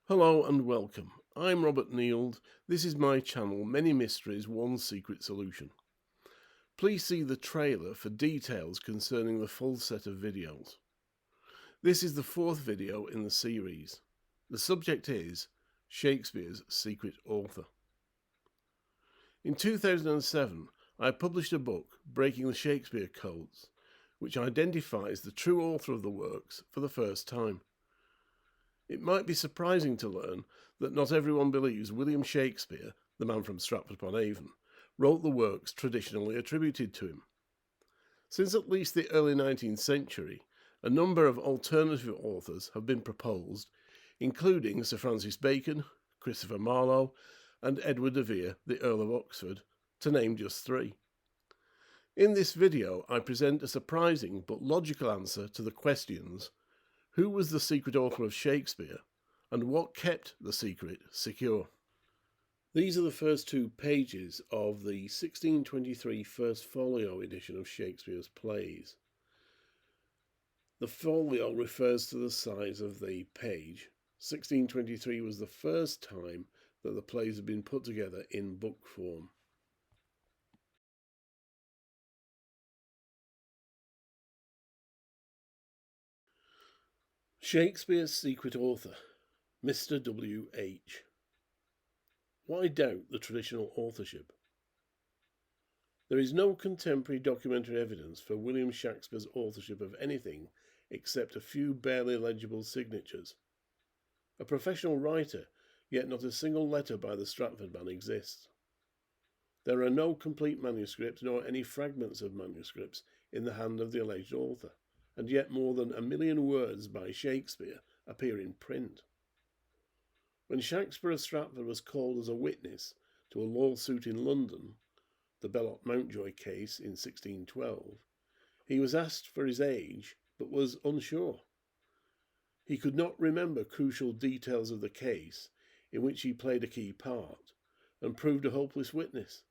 Hello and welcome. I'm Robert Nield. This is my channel, Many Mysteries, One Secret Solution. Please see the trailer for details concerning the full set of videos. This is the fourth video in the series. The subject is Shakespeare's secret author. In 2007, I published a book, Breaking the Shakespeare Codes, which identifies the true author of the works for the first time. It might be surprising to learn that not everyone believes William Shakespeare, the man from Stratford-upon-Avon, wrote the works traditionally attributed to him. Since at least the early 19th century, a number of alternative authors have been proposed, including Sir Francis Bacon, Christopher Marlowe, and Edward de Vere, the Earl of Oxford, to name just three. In this video, I present a surprising but logical answer to the questions: who was the secret author of Shakespeare, and what kept the secret secure? These are the first two pages of the 1623 First Folio edition of Shakespeare's plays. The folio refers to the size of the page. 1623 was the first time that the plays had been put together in book form. Shakespeare's secret author, Mr. W.H. Why doubt the traditional authorship? There is no contemporary documentary evidence for William Shakespeare's authorship of anything except a few barely legible signatures. A professional writer, yet not a single letter by the Stratford man exists. There are no complete manuscripts nor any fragments of manuscripts in the hand of the alleged author, and yet more than 1 million words by Shakespeare appear in print. When Shakespeare of Stratford was called as a witness to a lawsuit in London, the Belloc-Mountjoy case in 1612, he was asked for his age, but was unsure. He could not remember crucial details of the case, in which he played a key part, and proved a hopeless witness.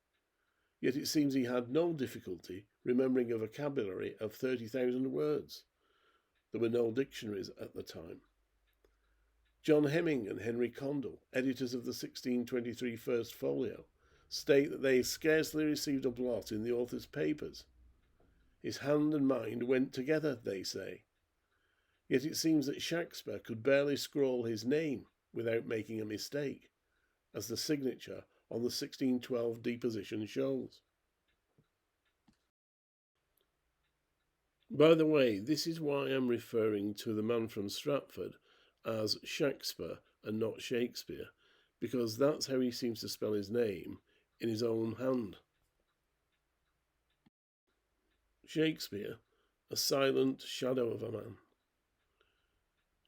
Yet it seems he had no difficulty remembering a vocabulary of 30,000 words. There were no dictionaries at the time. John Hemming and Henry Condell, editors of the 1623 First Folio, state that they scarcely received a blot in the author's papers. His hand and mind went together, they say. Yet it seems that Shakespeare could barely scrawl his name without making a mistake, as the signature on the 1612 deposition shows. By the way, this is why I'm referring to the man from Stratford as Shakespeare and not Shakespeare, because that's how he seems to spell his name in his own hand. Shakespeare, a silent shadow of a man.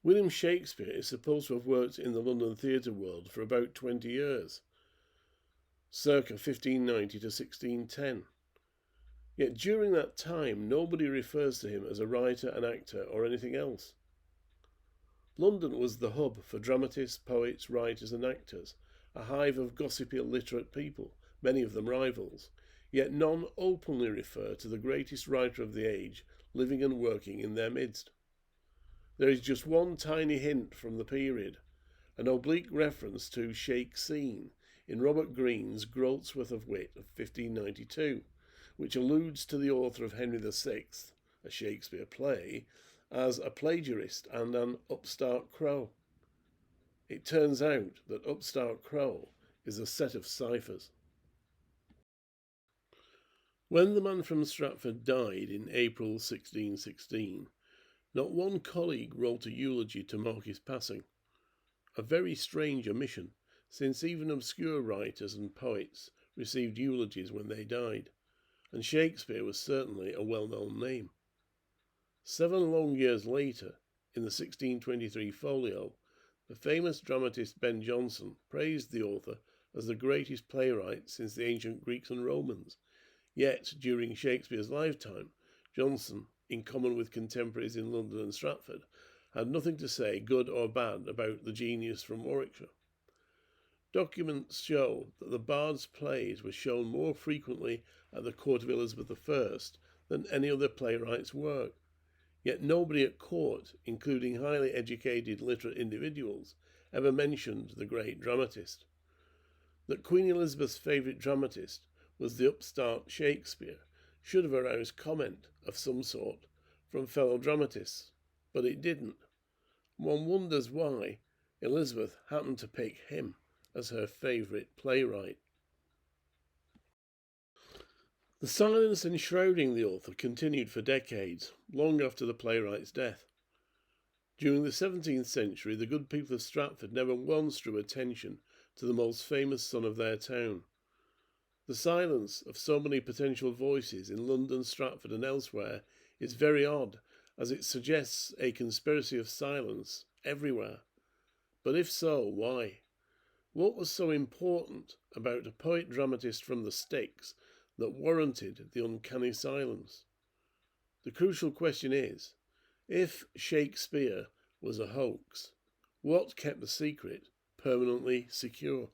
William Shakespeare is supposed to have worked in the London theatre world for about 20 years, circa 1590 to 1610. Yet during that time, nobody refers to him as a writer, an actor, or anything else. London was the hub for dramatists, poets, writers, and actors, a hive of gossipy, illiterate people, many of them rivals, yet none openly refer to the greatest writer of the age living and working in their midst. There is just one tiny hint from the period, an oblique reference to Shake-speare in Robert Greene's Groatsworth of Wit of 1592, which alludes to the author of Henry VI, a Shakespeare play, as a plagiarist and an upstart crow. It turns out that upstart crow is a set of ciphers. When the man from Stratford died in April 1616, not one colleague wrote a eulogy to mark his passing. A very strange omission, since even obscure writers and poets received eulogies when they died, and Shakespeare was certainly a well-known name. 7 long years later, in the 1623 folio, the famous dramatist Ben Jonson praised the author as the greatest playwright since the ancient Greeks and Romans. Yet, during Shakespeare's lifetime, Jonson, in common with contemporaries in London and Stratford, had nothing to say, good or bad, about the genius from Warwickshire. Documents show that the bard's plays were shown more frequently at the court of Elizabeth I than any other playwright's work. Yet nobody at court, including highly educated, literate individuals, ever mentioned the great dramatist. That Queen Elizabeth's favourite dramatist was the upstart Shakespeare should have aroused comment of some sort from fellow dramatists, but it didn't. One wonders why Elizabeth happened to pick him as her favourite playwright. The silence enshrouding the author continued for decades, long after the playwright's death. During the 17th century, the good people of Stratford never once drew attention to the most famous son of their town. The silence of so many potential voices in London, Stratford and elsewhere is very odd, as it suggests a conspiracy of silence everywhere. But if so, why? What was so important about a poet-dramatist from the sticks that warranted the uncanny silence? The crucial question is, if Shakespeare was a hoax, what kept the secret permanently secure?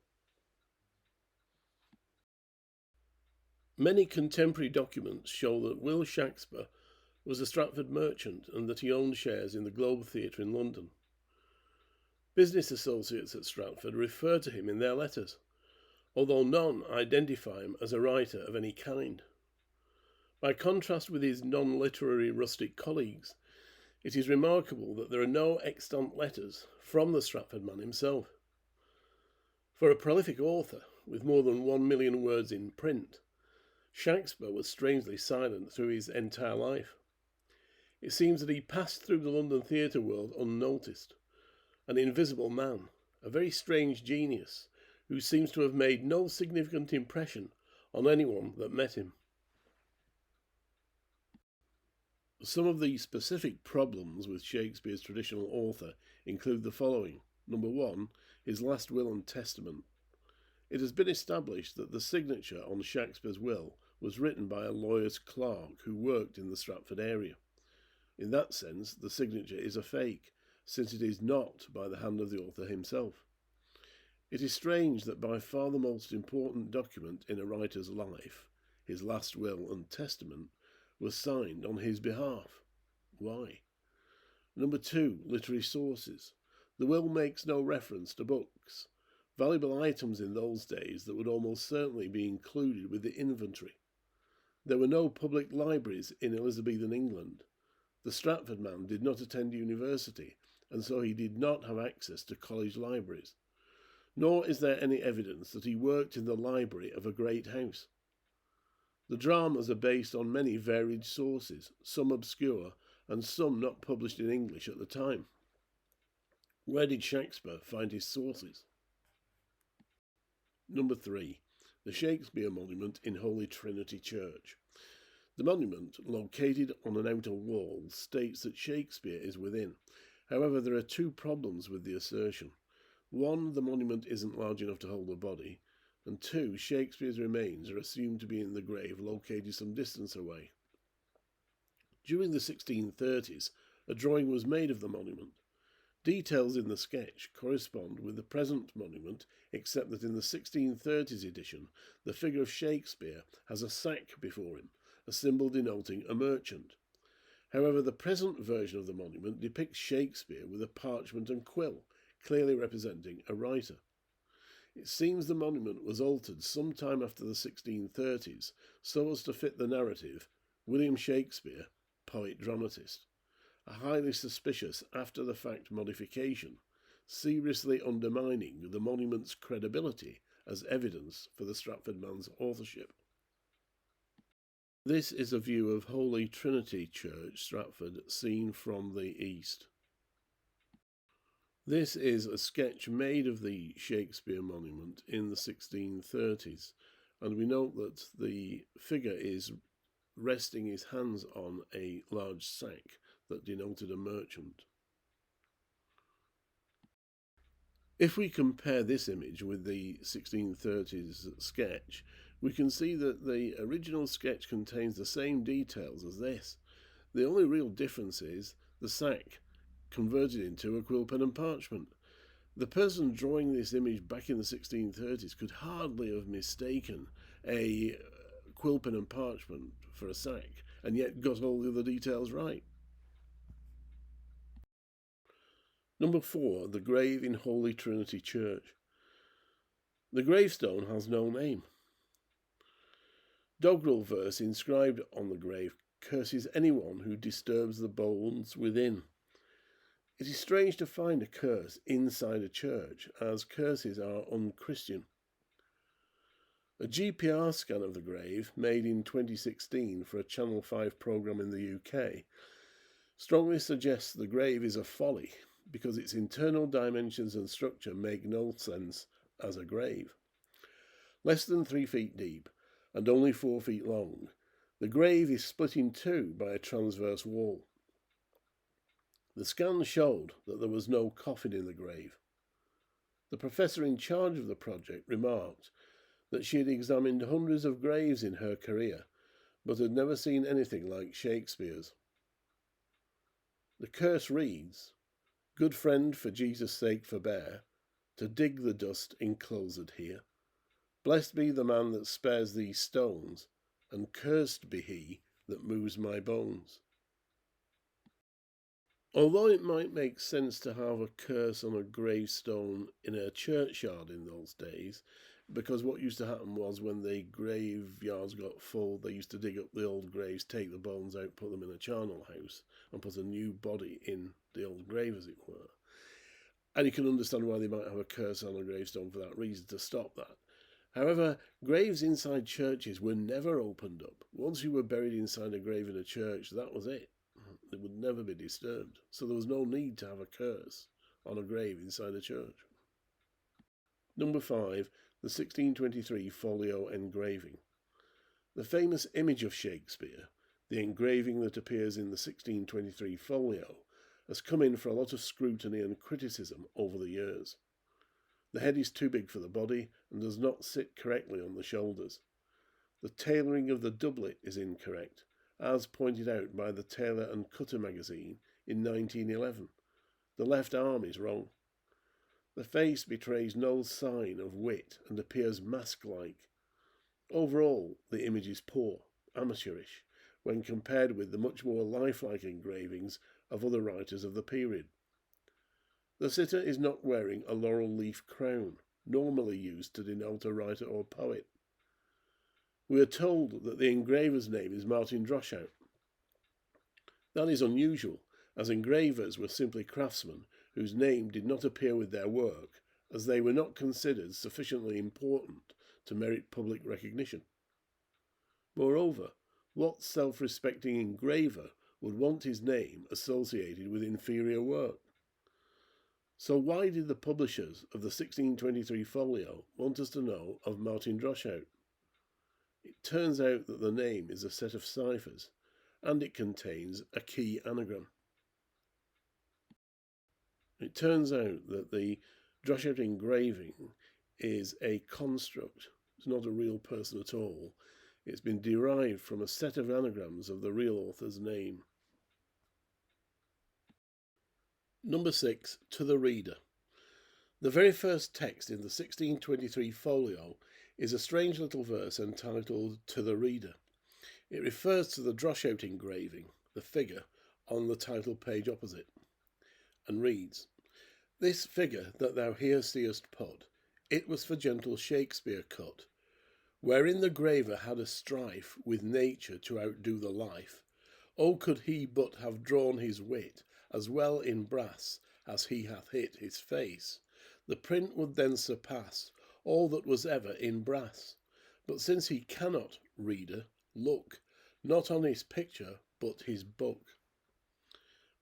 Many contemporary documents show that Will Shakespeare was a Stratford merchant and that he owned shares in the Globe Theatre in London. Business associates at Stratford refer to him in their letters, although none identify him as a writer of any kind. By contrast with his non-literary rustic colleagues, it is remarkable that there are no extant letters from the Stratford man himself. For a prolific author, with more than 1 million words in print, Shakespeare was strangely silent through his entire life. It seems that he passed through the London theatre world unnoticed, an invisible man, a very strange genius, who seems to have made no significant impression on anyone that met him. Some of the specific problems with Shakespeare's traditional author include the following. Number 1, his last will and testament. It has been established that the signature on Shakespeare's will was written by a lawyer's clerk who worked in the Stratford area. In that sense, the signature is a fake, since it is not by the hand of the author himself. It is strange that by far the most important document in a writer's life, his last will and testament, was signed on his behalf. Why? Number 2, literary sources. The will makes no reference to books, valuable items in those days that would almost certainly be included with the inventory. There were no public libraries in Elizabethan England. The Stratford man did not attend university, and so he did not have access to college libraries. Nor is there any evidence that he worked in the library of a great house. The dramas are based on many varied sources, some obscure and some not published in English at the time. Where did Shakespeare find his sources? Number 3, the Shakespeare Monument in Holy Trinity Church. The monument, located on an outer wall, states that Shakespeare is within. However, there are 2 problems with the assertion. 1, the monument isn't large enough to hold a body, and 2, Shakespeare's remains are assumed to be in the grave located some distance away. During the 1630s, a drawing was made of the monument. Details in the sketch correspond with the present monument, except that in the 1630s edition, the figure of Shakespeare has a sack before him, a symbol denoting a merchant. However, the present version of the monument depicts Shakespeare with a parchment and quill, clearly representing a writer. It seems the monument was altered sometime after the 1630s, so as to fit the narrative, William Shakespeare, poet-dramatist. A highly suspicious after-the-fact modification, seriously undermining the monument's credibility as evidence for the Stratford man's authorship. This is a view of Holy Trinity Church, Stratford, seen from the east. This is a sketch made of the Shakespeare monument in the 1630s, and we note that the figure is resting his hands on a large sack that denoted a merchant. If we compare this image with the 1630s sketch, we can see that the original sketch contains the same details as this. The only real difference is the sack converted into a quill pen and parchment. The person drawing this image back in the 1630s could hardly have mistaken a quill pen and parchment for a sack, and yet got all the other details right. Number 4. The grave in Holy Trinity Church. The gravestone has no name. Doggerel verse inscribed on the grave curses anyone who disturbs the bones within. It is strange to find a curse inside a church, as curses are unchristian. A GPR scan of the grave, made in 2016 for a Channel 5 programme in the UK, strongly suggests the grave is a folly because its internal dimensions and structure make no sense as a grave. Less than 3 feet deep and only 4 feet long, the grave is split in two by a transverse wall. The scan showed that there was no coffin in the grave. The professor in charge of the project remarked that she had examined hundreds of graves in her career, but had never seen anything like Shakespeare's. The curse reads, "Good friend, for Jesus' sake forbear, to dig the dust enclosed here. Blessed be the man that spares these stones, and cursed be he that moves my bones." Although it might make sense to have a curse on a gravestone in a churchyard in those days, because what used to happen was when the graveyards got full, they used to dig up the old graves, take the bones out, put them in a charnel house, and put a new body in the old grave, as it were. And you can understand why they might have a curse on a gravestone for that reason, to stop that. However, graves inside churches were never opened up. Once you were buried inside a grave in a church, that was it. It would never be disturbed. So there was no need to have a curse on a grave inside a church. Number 5. The 1623 folio engraving. The famous image of Shakespeare, the engraving that appears in the 1623 folio, has come in for a lot of scrutiny and criticism over the years. The head is too big for the body and does not sit correctly on the shoulders. The tailoring of the doublet is incorrect, as pointed out by the Tailor and Cutter magazine in 1911. The left arm is wrong. The face betrays no sign of wit and appears mask-like. Overall, the image is poor, amateurish, when compared with the much more lifelike engravings of other writers of the period. The sitter is not wearing a laurel leaf crown, normally used to denote a writer or poet. We are told that the engraver's name is Martin Droshout. That is unusual, as engravers were simply craftsmen whose name did not appear with their work, as they were not considered sufficiently important to merit public recognition. Moreover, what self-respecting engraver would want his name associated with inferior work? So why did the publishers of the 1623 folio want us to know of Martin Droshout? It turns out that the name is a set of ciphers, and it contains a key anagram. It turns out that the Droshout engraving is a construct. It's not a real person at all. It's been derived from a set of anagrams of the real author's name. Number 6. To the reader. The very first text in the 1623 folio is a strange little verse entitled "To the Reader." It refers to the Droshout engraving, the figure, on the title page opposite, and reads, "This figure that thou here seest put, it was for gentle Shakespeare cut, wherein the graver had a strife with nature to outdo the life. Oh, could he but have drawn his wit as well in brass as he hath hit his face, the print would then surpass all that was ever in brass. But since he cannot, reader, look, not on his picture, but his book."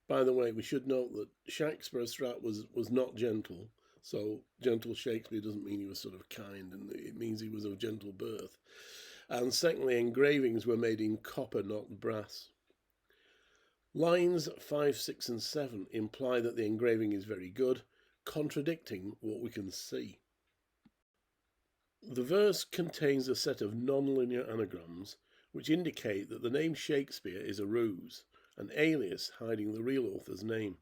By the way, we should note that Shakespeare was not gentle, so gentle Shakespeare doesn't mean he was sort of kind, and it means he was of gentle birth. And secondly, engravings were made in copper, not brass. Lines 5, 6 and 7 imply that the engraving is very good, contradicting what we can see. The verse contains a set of non-linear anagrams which indicate that the name Shakespeare is a ruse, an alias hiding the real author's name.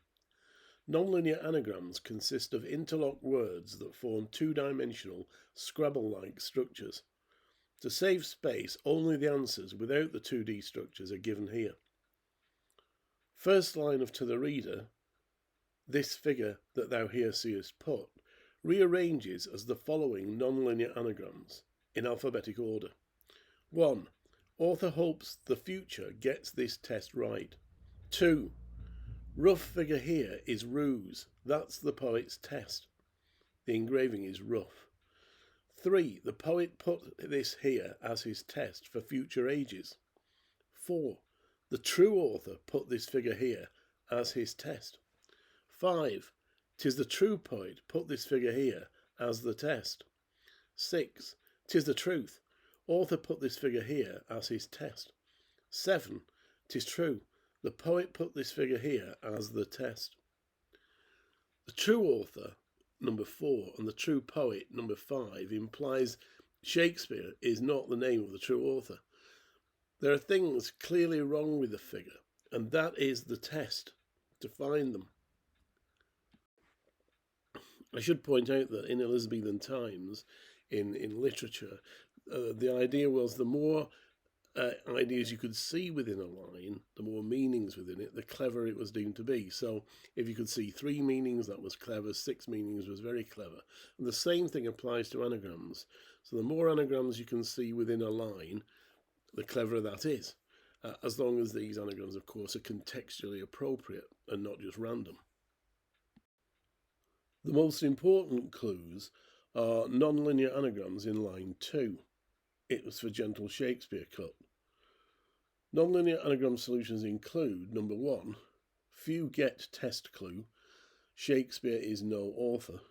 Non-linear anagrams consist of interlocked words that form two-dimensional, Scrabble-like structures. To save space, only the answers without the 2D structures are given here. First line of "To the Reader," this figure that thou here seest put rearranges as the following non-linear anagrams in alphabetic order. 1. Author hopes the future gets this test right. 2. Rough figure here is ruse. That's the poet's test. The engraving is rough. 3. The poet put this here as his test for future ages. 4. The true author put this figure here as his test. 5. 'Tis the true poet put this figure here as the test. 6. 'Tis the truth. Author put this figure here as his test. 7. 'Tis true. The poet put this figure here as the test. The true author, number 4, and the true poet, number 5, implies Shakespeare is not the name of the true author. There are things clearly wrong with the figure, and that is the test to find them. I should point out that in Elizabethan times, in literature, the idea was the more ideas you could see within a line, the more meanings within it, the cleverer it was deemed to be. So if you could see 3 meanings, that was clever. 6 meanings was very clever. And the same thing applies to anagrams. So the more anagrams you can see within a line, the cleverer that is, as long as these anagrams, of course, are contextually appropriate and not just random. The most important clues are non-linear anagrams in line 2. It was for gentle Shakespeare cut. Non-linear anagram solutions include, number 1, few get test clue, Shakespeare is no author.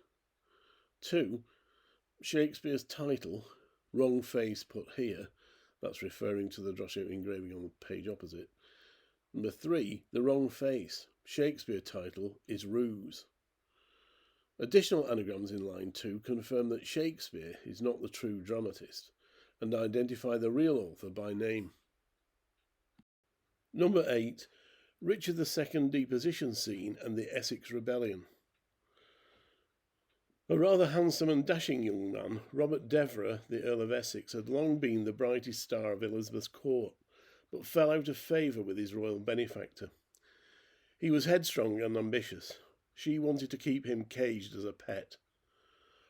2, Shakespeare's title, wrong face put here, that's referring to the Droshky engraving on the page opposite. Number 3, the wrong face, Shakespeare title is ruse. Additional anagrams in line 2 confirm that Shakespeare is not the true dramatist and identify the real author by name. Number 8, Richard II deposition scene and the Essex Rebellion. A rather handsome and dashing young man, Robert Devereux, the Earl of Essex, had long been the brightest star of Elizabeth's court, but fell out of favour with his royal benefactor. He was headstrong and ambitious. She wanted to keep him caged as a pet.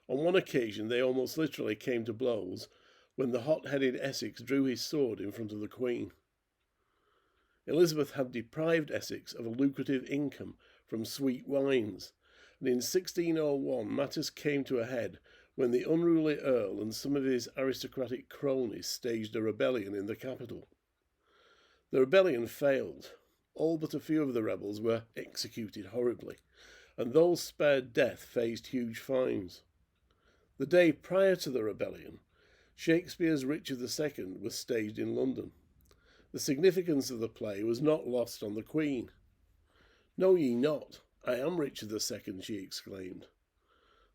On one occasion they almost literally came to blows when the hot-headed Essex drew his sword in front of the Queen. Elizabeth had deprived Essex of a lucrative income from sweet wines, and in 1601 matters came to a head when the unruly Earl and some of his aristocratic cronies staged a rebellion in the capital. The rebellion failed. All but a few of the rebels were executed horribly, and those spared death faced huge fines. The day prior to the rebellion, Shakespeare's Richard II was staged in London. The significance of the play was not lost on the Queen. "Know ye not, I am Richard II," she exclaimed.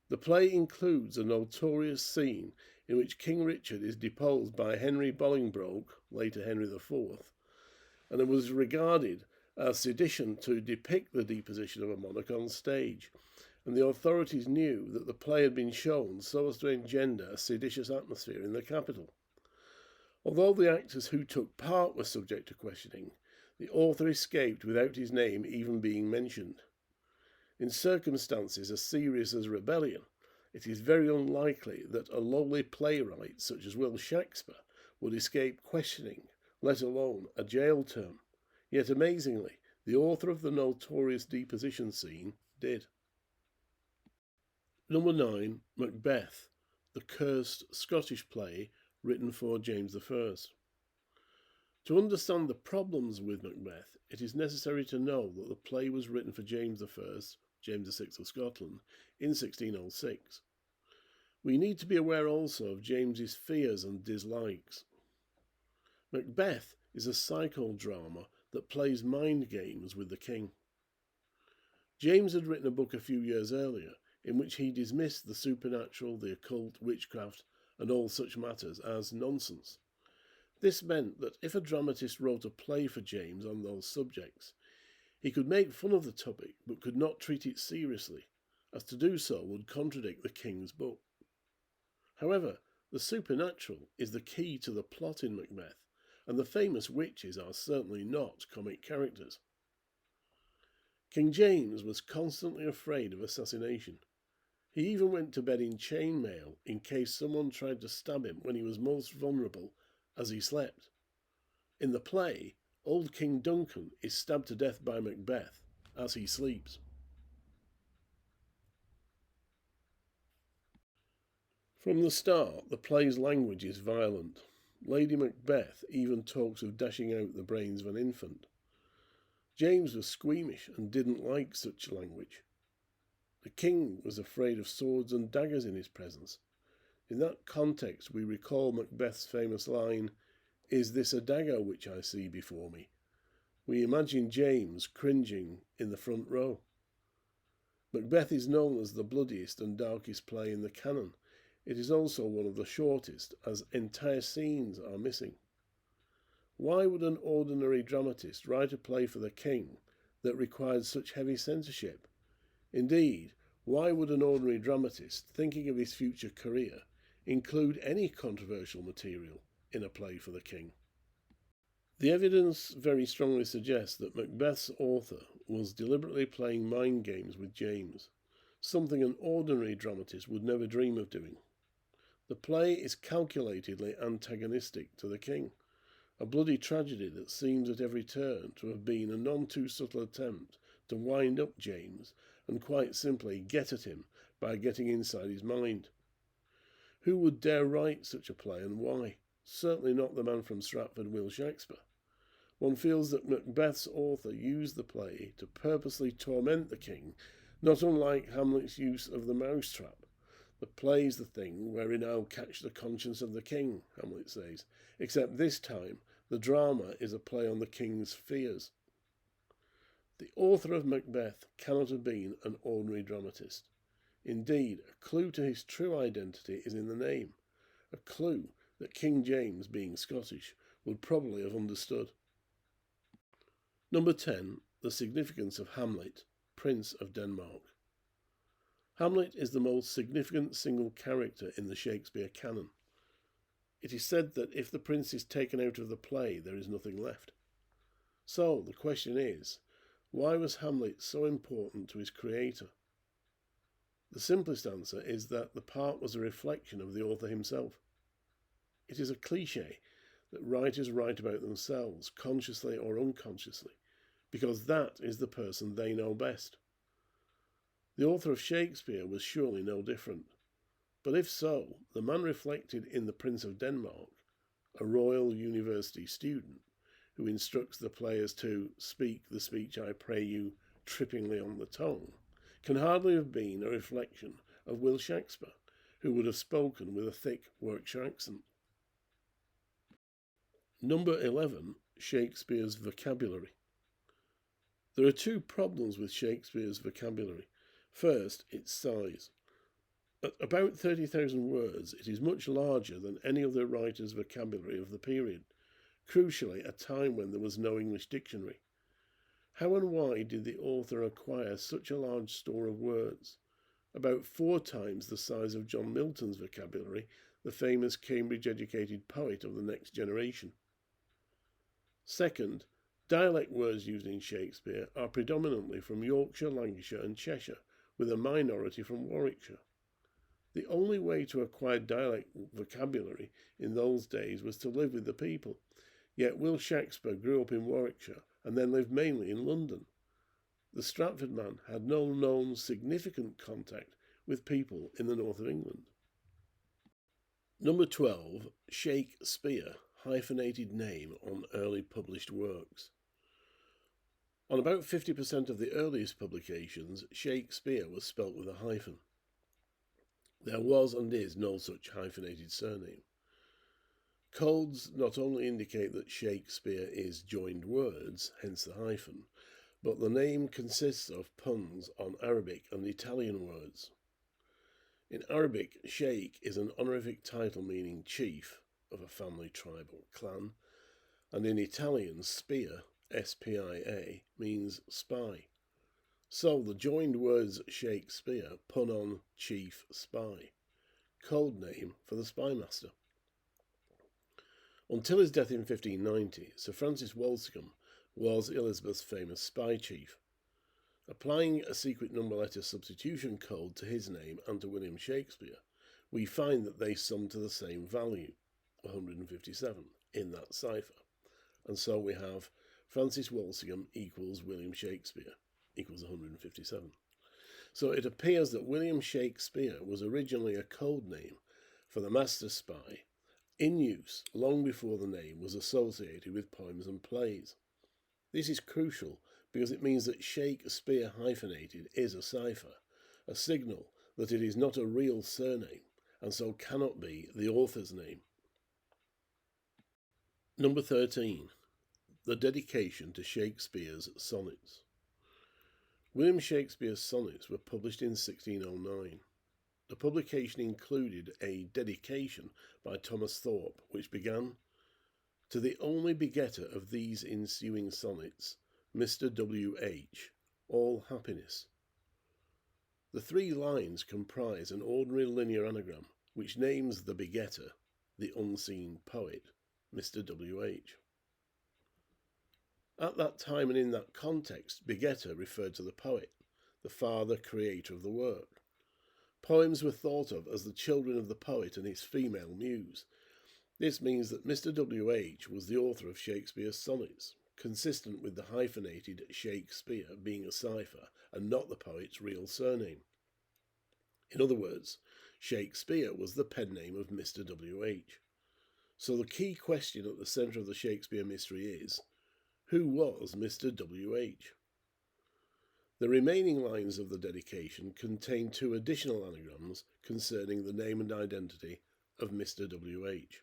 The play includes a notorious scene in which King Richard is deposed by Henry Bolingbroke, later Henry IV, and it was regarded as sedition to depict the deposition of a monarch on stage, and the authorities knew that the play had been shown so as to engender a seditious atmosphere in the capital. Although the actors who took part were subject to questioning, the author escaped without his name even being mentioned. In circumstances as serious as rebellion, it is very unlikely that a lowly playwright such as Will Shakespeare would escape questioning, let alone a jail term. Yet amazingly, the author of the notorious deposition scene did. Number 9, Macbeth, the cursed Scottish play written for James I. To understand the problems with Macbeth, it is necessary to know that the play was written for James I, James VI of Scotland, in 1606. We need to be aware also of James's fears and dislikes. Macbeth is a psychodrama that plays mind games with the king. James had written a book a few years earlier in which he dismissed the supernatural, the occult, witchcraft, and all such matters as nonsense. This meant that if a dramatist wrote a play for James on those subjects, he could make fun of the topic but could not treat it seriously, as to do so would contradict the king's book. However, the supernatural is the key to the plot in Macbeth, and the famous witches are certainly not comic characters. King James was constantly afraid of assassination. He even went to bed in chainmail in case someone tried to stab him when he was most vulnerable as he slept. In the play, old King Duncan is stabbed to death by Macbeth as he sleeps. From the start, the play's language is violent. Lady Macbeth even talks of dashing out the brains of an infant. James was squeamish and didn't like such language. The king was afraid of swords and daggers in his presence. In that context, we recall Macbeth's famous line, "Is this a dagger which I see before me?" We imagine James cringing in the front row. Macbeth is known as the bloodiest and darkest play in the canon. It is also one of the shortest, as entire scenes are missing. Why would an ordinary dramatist write a play for the king that required such heavy censorship? Indeed, why would an ordinary dramatist, thinking of his future career, include any controversial material in a play for the king? The evidence very strongly suggests that Macbeth's author was deliberately playing mind games with James, something an ordinary dramatist would never dream of doing. The play is calculatedly antagonistic to the king, a bloody tragedy that seems at every turn to have been a none too subtle attempt to wind up James and quite simply get at him by getting inside his mind. Who would dare write such a play and why? Certainly not the man from Stratford, Will Shakespeare. One feels that Macbeth's author used the play to purposely torment the king, not unlike Hamlet's use of the mousetrap. The play's the thing wherein I'll catch the conscience of the king, Hamlet says, except this time the drama is a play on the king's fears. The author of Macbeth cannot have been an ordinary dramatist. Indeed, a clue to his true identity is in the name, a clue that King James, being Scottish, would probably have understood. Number 10. The significance of Hamlet, Prince of Denmark. Hamlet is the most significant single character in the Shakespeare canon. It is said that if the prince is taken out of the play, there is nothing left. So the question is, why was Hamlet so important to his creator? The simplest answer is that the part was a reflection of the author himself. It is a cliché that writers write about themselves, consciously or unconsciously, because that is the person they know best. The author of Shakespeare was surely no different. But if so, the man reflected in the Prince of Denmark, a Royal University student, who instructs the players to speak the speech I pray you trippingly on the tongue, can hardly have been a reflection of Will Shakespeare, who would have spoken with a thick Warwickshire accent. Number 11. Shakespeare's vocabulary. There are two problems with Shakespeare's vocabulary. First, its size. At about 30,000 words, it is much larger than any other writer's vocabulary of the period, crucially, a time when there was no English dictionary. How and why did the author acquire such a large store of words? About 4 times the size of John Milton's vocabulary, the famous Cambridge-educated poet of the next generation. Second, dialect words used in Shakespeare are predominantly from Yorkshire, Lancashire and Cheshire, with a minority from Warwickshire. The only way to acquire dialect vocabulary in those days was to live with the people, yet Will Shakespeare grew up in Warwickshire and then lived mainly in London. The Stratford man had no known significant contact with people in the north of England. Number 12. Shake-speare, hyphenated name on early published works. On about 50% of the earliest publications, Shakespeare was spelt with a hyphen. There was and is no such hyphenated surname. Codes not only indicate that Shakespeare is joined words, hence the hyphen, but the name consists of puns on Arabic and Italian words. In Arabic, Sheikh is an honorific title meaning chief of a family, tribe or clan, and in Italian, spear, S-P-I-A, means spy. So the joined words Shakespeare pun on chief spy, code name for the spymaster. Until his death in 1590, Sir Francis Walsingham was Elizabeth's famous spy chief. Applying a secret number letter substitution code to his name and to William Shakespeare, we find that they sum to the same value, 157, in that cipher. And so we have Francis Walsingham equals William Shakespeare equals 157. So it appears that William Shakespeare was originally a code name for the master spy, in use long before the name was associated with poems and plays. This is crucial because it means that Shake-speare hyphenated is a cipher, a signal that it is not a real surname and so cannot be the author's name. Number 13. The dedication to Shakespeare's sonnets. William Shakespeare's sonnets were published in 1609. The publication included a dedication by Thomas Thorpe, which began, "To the only begetter of these ensuing sonnets, Mr. W.H., all happiness." The 3 lines comprise an ordinary linear anagram, which names the begetter, the unseen poet, Mr. W.H. At that time and in that context, begetter referred to the poet, the father creator of the work. Poems were thought of as the children of the poet and his female muse. This means that Mr. W.H. was the author of Shakespeare's sonnets, consistent with the hyphenated Shakespeare being a cipher and not the poet's real surname. In other words, Shakespeare was the pen name of Mr. W.H. So the key question at the centre of the Shakespeare mystery is, who was Mr. W.H.? The remaining lines of the dedication contain 2 additional anagrams concerning the name and identity of Mr. W.H.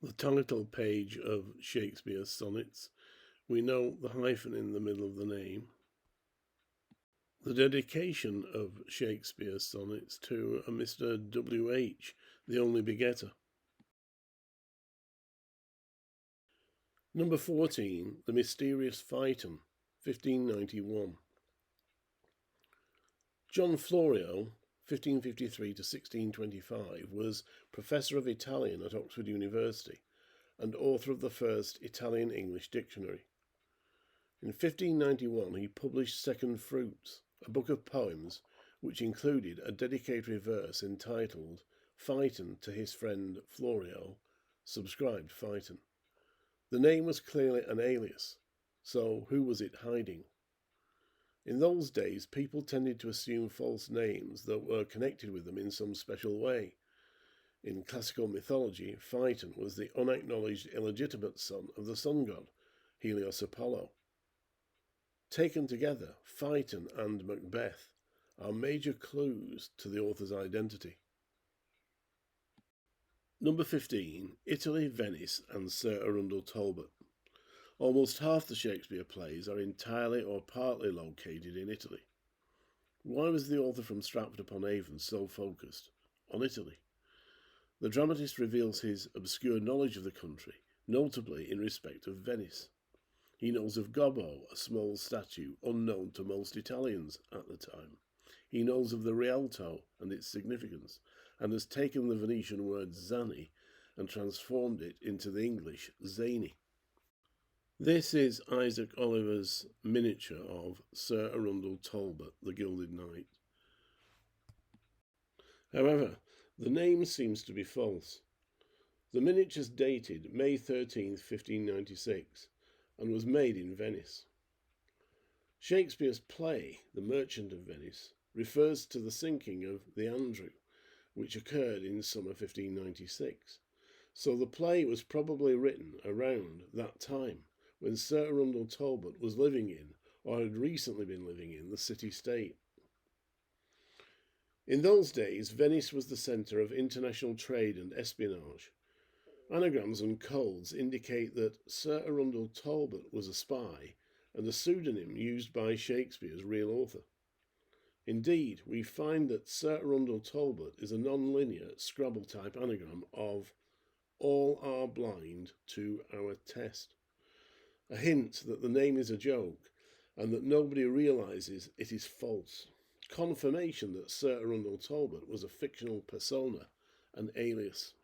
The title page of Shakespeare's sonnets, we note the hyphen in the middle of the name. The dedication of Shakespeare's sonnets to a Mr. W.H., the only begetter. Number 14, The Mysterious Phaeton, 1591. John Florio, 1553 to 1625, was Professor of Italian at Oxford University and author of the first Italian-English dictionary. In 1591 he published Second Fruits, a book of poems which included a dedicatory verse entitled Phaeton to his friend Florio, subscribed Phaeton. The name was clearly an alias, so who was it hiding? In those days, people tended to assume false names that were connected with them in some special way. In classical mythology, Phaeton was the unacknowledged illegitimate son of the sun god, Helios Apollo. Taken together, Phaeton and Macbeth are major clues to the author's identity. Number 15, Italy, Venice and Sir Arundel Talbot. Almost half the Shakespeare plays are entirely or partly located in Italy. Why was the author from Stratford-upon-Avon so focused on Italy? The dramatist reveals his obscure knowledge of the country, notably in respect of Venice. He knows of Gobbo, a small statue unknown to most Italians at the time. He knows of the Rialto and its significance, and has taken the Venetian word zani and transformed it into the English zany. This is Isaac Oliver's miniature of Sir Arundel Talbot, the Gilded Knight. However, the name seems to be false. The miniature is dated May 13, 1596, and was made in Venice. Shakespeare's play, The Merchant of Venice, refers to the sinking of the Andrew, which occurred in summer 1596. So the play was probably written around that time, when Sir Arundel Talbot was living in, or had recently been living in, the city-state. In those days, Venice was the centre of international trade and espionage. Anagrams and codes indicate that Sir Arundel Talbot was a spy and a pseudonym used by Shakespeare's real author. Indeed, we find that Sir Arundel Talbot is a non-linear Scrabble-type anagram of "all are blind to our test," a hint that the name is a joke and that nobody realises it is false. Confirmation that Sir Arundel Talbot was a fictional persona, an alias.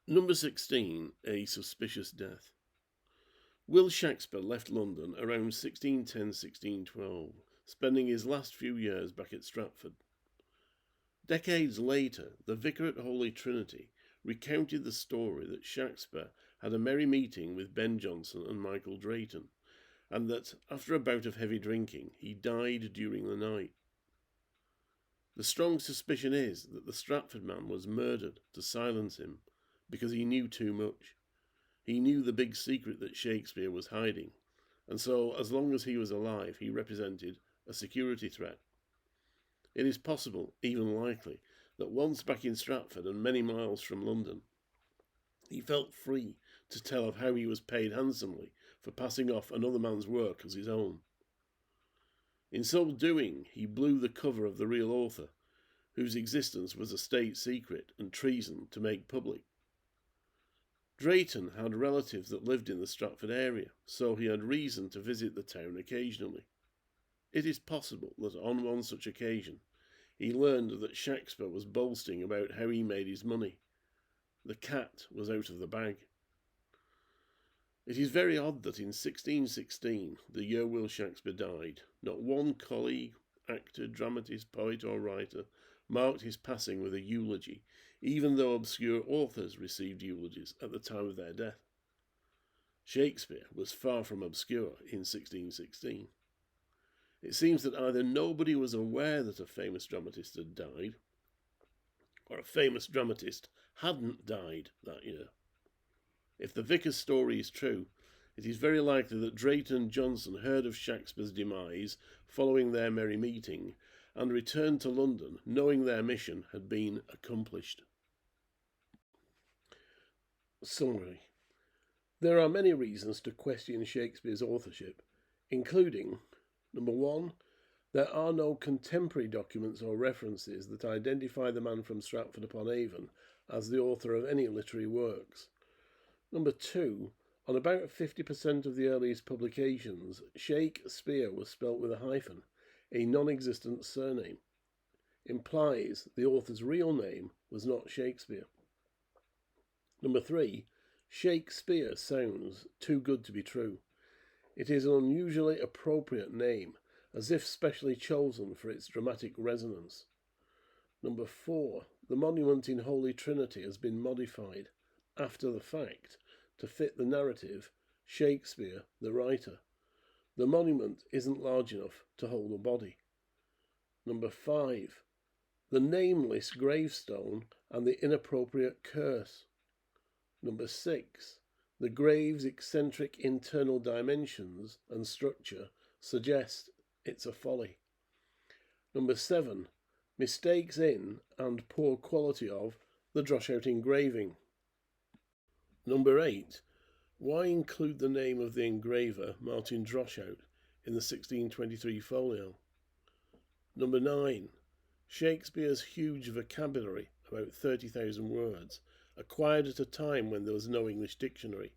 Number 16, A Suspicious Death. Will Shakespeare left London around 1610-1612, spending his last few years back at Stratford. Decades later, the vicar at Holy Trinity recounted the story that Shakespeare had a merry meeting with Ben Jonson and Michael Drayton, and that, after a bout of heavy drinking, he died during the night. The strong suspicion is that the Stratford man was murdered to silence him, because he knew too much. He knew the big secret that Shakespeare was hiding, and so, as long as he was alive, he represented a security threat. It is possible, even likely, that once back in Stratford and many miles from London, he felt free to tell of how he was paid handsomely for passing off another man's work as his own. In so doing, he blew the cover of the real author, whose existence was a state secret and treason to make public. Drayton had relatives that lived in the Stratford area, so he had reason to visit the town occasionally. It is possible that on one such occasion, he learned that Shakespeare was boasting about how he made his money. The cat was out of the bag. It is very odd that in 1616, the year Will Shakespeare died, not one colleague, actor, dramatist, poet or writer marked his passing with a eulogy, even though obscure authors received eulogies at the time of their death. Shakespeare was far from obscure in 1616. It seems that either nobody was aware that a famous dramatist had died, or a famous dramatist hadn't died that year. If the vicar's story is true, it is very likely that Drayton and Jonson heard of Shakespeare's demise following their merry meeting and returned to London knowing their mission had been accomplished. Summary. There are many reasons to question Shakespeare's authorship, including: Number 1, there are no contemporary documents or references that identify the man from Stratford-upon-Avon as the author of any literary works. Number 2, on about 50% of the earliest publications, Shake-speare was spelt with a hyphen, a non-existent surname. Implies the author's real name was not Shakespeare. Number 3, Shake-speare sounds too good to be true. It is an unusually appropriate name, as if specially chosen for its dramatic resonance. Number 4, the monument in Holy Trinity has been modified, after the fact, to fit the narrative, Shakespeare, the writer. The monument isn't large enough to hold a body. Number 5, the nameless gravestone and the inappropriate curse. Number 6, the grave's eccentric internal dimensions and structure suggest it's a folly. Number 7, mistakes in and poor quality of the drosh-out engraving. Number 8, why include the name of the engraver, Martin Droshout, in the 1623 folio? Number 9, Shakespeare's huge vocabulary, about 30,000 words, acquired at a time when there was no English dictionary.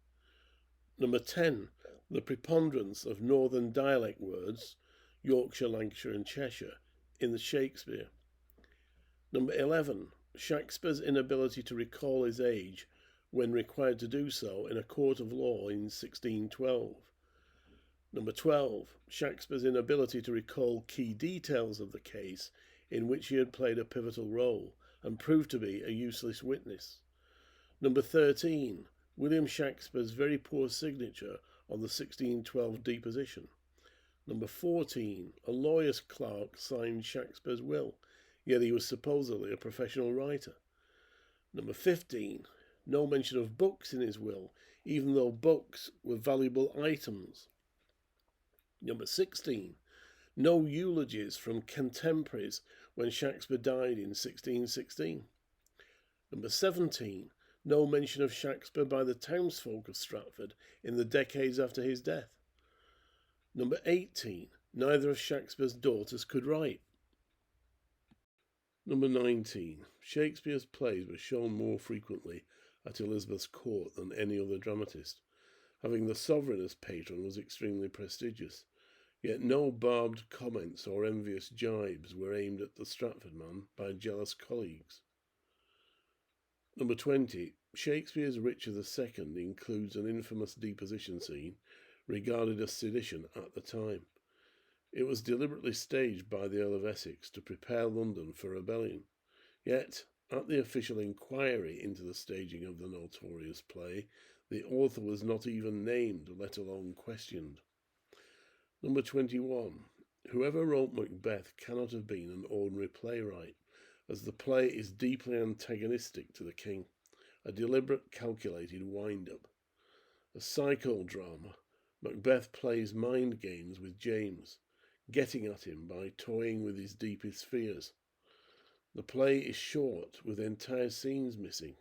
Number 10, the preponderance of northern dialect words, Yorkshire, Lancashire and Cheshire, in the Shakespeare. Number 11, Shakespeare's inability to recall his age when required to do so in a court of law in 1612. Number 12, Shakespeare's inability to recall key details of the case in which he had played a pivotal role and proved to be a useless witness. Number 13, William Shakespeare's very poor signature on the 1612 deposition. Number 14, a lawyer's clerk signed Shakespeare's will, yet he was supposedly a professional writer. Number 15, no mention of books in his will, even though books were valuable items. Number 16, no eulogies from contemporaries when Shakespeare died in 1616. Number 17, no mention of Shakespeare by the townsfolk of Stratford in the decades after his death. Number 18, neither of Shakespeare's daughters could write. Number 19, Shakespeare's plays were shown more frequently at Elizabeth's court than any other dramatist. Having the sovereign as patron was extremely prestigious, yet no barbed comments or envious jibes were aimed at the Stratford man by jealous colleagues. Number 20, Shakespeare's Richard II includes an infamous deposition scene regarded as sedition at the time. It was deliberately staged by the Earl of Essex to prepare London for rebellion. Yet, at the official inquiry into the staging of the notorious play, the author was not even named, let alone questioned. Number 21. Whoever wrote Macbeth cannot have been an ordinary playwright, as the play is deeply antagonistic to the king, a deliberate, calculated wind-up. A psychodrama, Macbeth plays mind games with James, getting at him by toying with his deepest fears. The play is short, with entire scenes missing.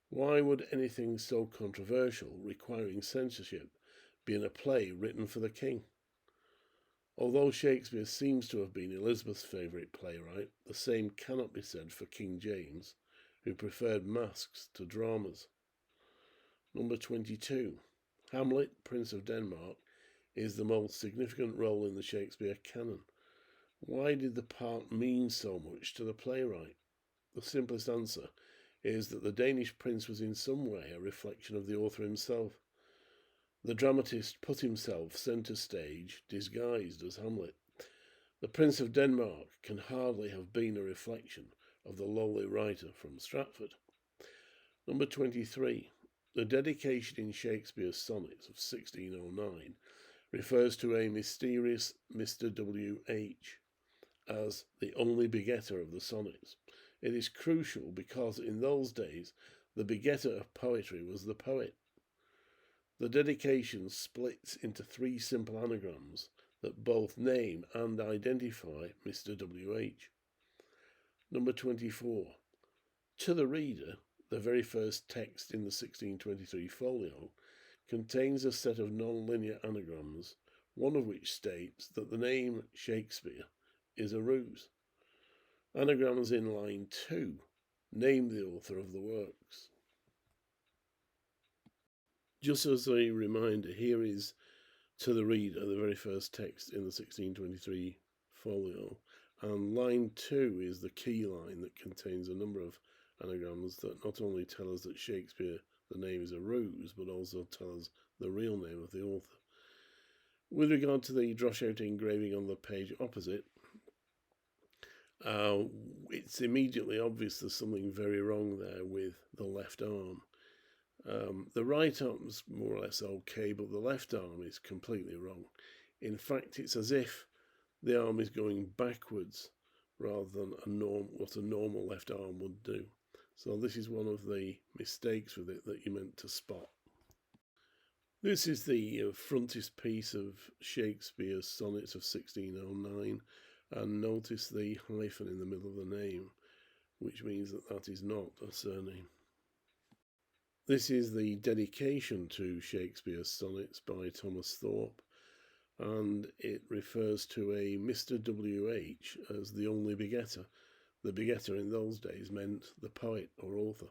Why would anything so controversial, requiring censorship, be in a play written for the king? Although Shakespeare seems to have been Elizabeth's favourite playwright, the same cannot be said for King James, who preferred masques to dramas. Number 22. Hamlet, Prince of Denmark, is the most significant role in the Shakespeare canon. Why did the part mean so much to the playwright? The simplest answer is that the Danish prince was in some way a reflection of the author himself. The dramatist put himself centre stage, disguised as Hamlet. The Prince of Denmark can hardly have been a reflection of the lowly writer from Stratford. Number 23. The dedication in Shakespeare's sonnets of 1609 refers to a mysterious Mr. W.H. as the only begetter of the sonnets. It is crucial because in those days the begetter of poetry was the poet. The dedication splits into 3 simple anagrams that both name and identify Mr. W.H. Number 24. To the reader, the very first text in the 1623 folio contains a set of non-linear anagrams, one of which states that the name Shakespeare is a ruse. Anagrams in line 2 name the author of the works. Just as a reminder, here is to the reader, the very first text in the 1623 folio, and line 2 is the key line that contains a number of anagrams that not only tell us that Shakespeare, the name, is a ruse, but also tell us the real name of the author. With regard to the drosh-out engraving on the page opposite, it's immediately obvious there's something very wrong there with the left arm. The right arm's more or less okay, but the left arm is completely wrong. In fact, it's as if the arm is going backwards rather than what a normal left arm would do. So this is one of the mistakes with it that you're meant to spot. This is the frontispiece of Shakespeare's sonnets of 1609, and notice the hyphen in the middle of the name, which means that that is not a surname. This is the dedication to Shakespeare's sonnets by Thomas Thorpe, and it refers to a Mr. W.H. as the only begetter. The begetter in those days meant the poet or author.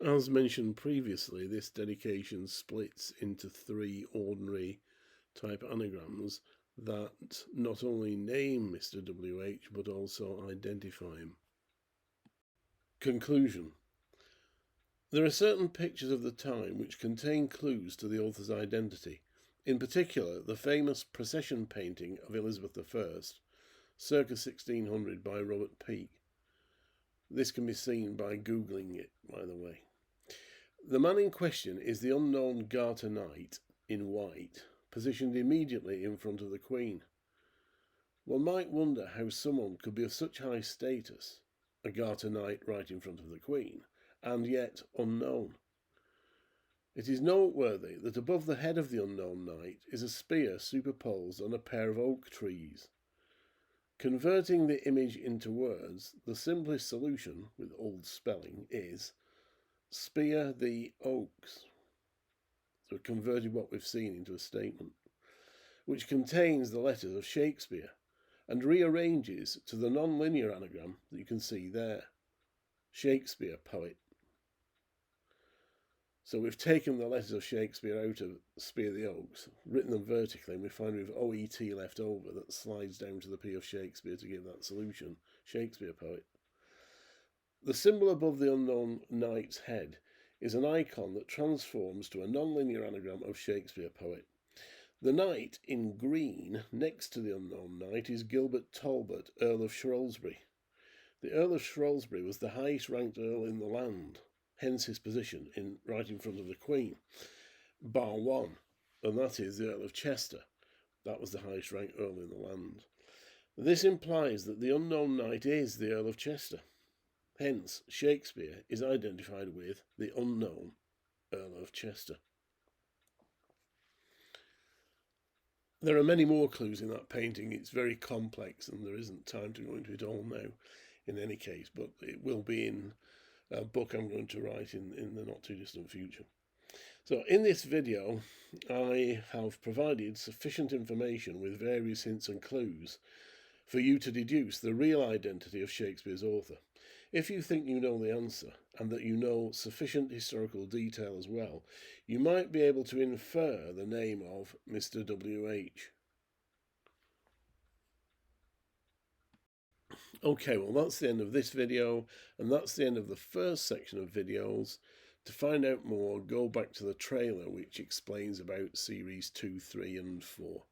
As mentioned previously, this dedication splits into 3 ordinary type anagrams that not only name Mr. W.H. but also identify him. Conclusion. There are certain pictures of the time which contain clues to the author's identity, in particular the famous procession painting of Elizabeth I, circa 1600 by Robert Peake. This can be seen by Googling it, by the way. The man in question is the unknown Garter Knight in white, positioned immediately in front of the Queen. One might wonder how someone could be of such high status, a Garter Knight right in front of the Queen, and yet unknown. It is noteworthy that above the head of the unknown knight is a spear superposed on a pair of oak trees. Converting the image into words, the simplest solution, with old spelling, is spear the oaks. So it converted what we've seen into a statement, which contains the letters of Shakespeare and rearranges to the non-linear anagram that you can see there. Shakespeare, poet. So we've taken the letters of Shakespeare out of Spear the Oaks, written them vertically, and we find we've OET left over that slides down to the P of Shakespeare to give that solution, Shakespeare, poet. The symbol above the unknown knight's head is an icon that transforms to a non-linear anagram of Shakespeare poet. The knight in green next to the unknown knight is Gilbert Talbot, Earl of Shrewsbury. The Earl of Shrewsbury was the highest ranked earl in the land, hence his position right in front of the Queen, bar one, and that is the Earl of Chester. That was the highest ranked earl in the land. This implies that the unknown knight is the Earl of Chester. Hence, Shakespeare is identified with the unknown Earl of Chester. There are many more clues in that painting. It's very complex and there isn't time to go into it all now in any case, but it will be in a book I'm going to write in the not too distant future. So in this video, I have provided sufficient information with various hints and clues for you to deduce the real identity of Shakespeare's author. If you think you know the answer, and that you know sufficient historical detail as well, you might be able to infer the name of Mr. W.H. Okay, well that's the end of this video, and that's the end of the first section of videos. To find out more, go back to the trailer which explains about series 2, 3 and 4.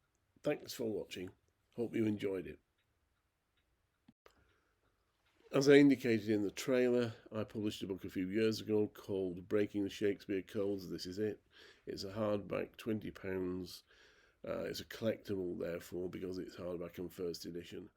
Thanks for watching. Hope you enjoyed it. As I indicated in the trailer, I published a book a few years ago called Breaking the Shakespeare Codes. This is it. It's a hardback, £20. It's a collectible, therefore, because it's hardback and first edition.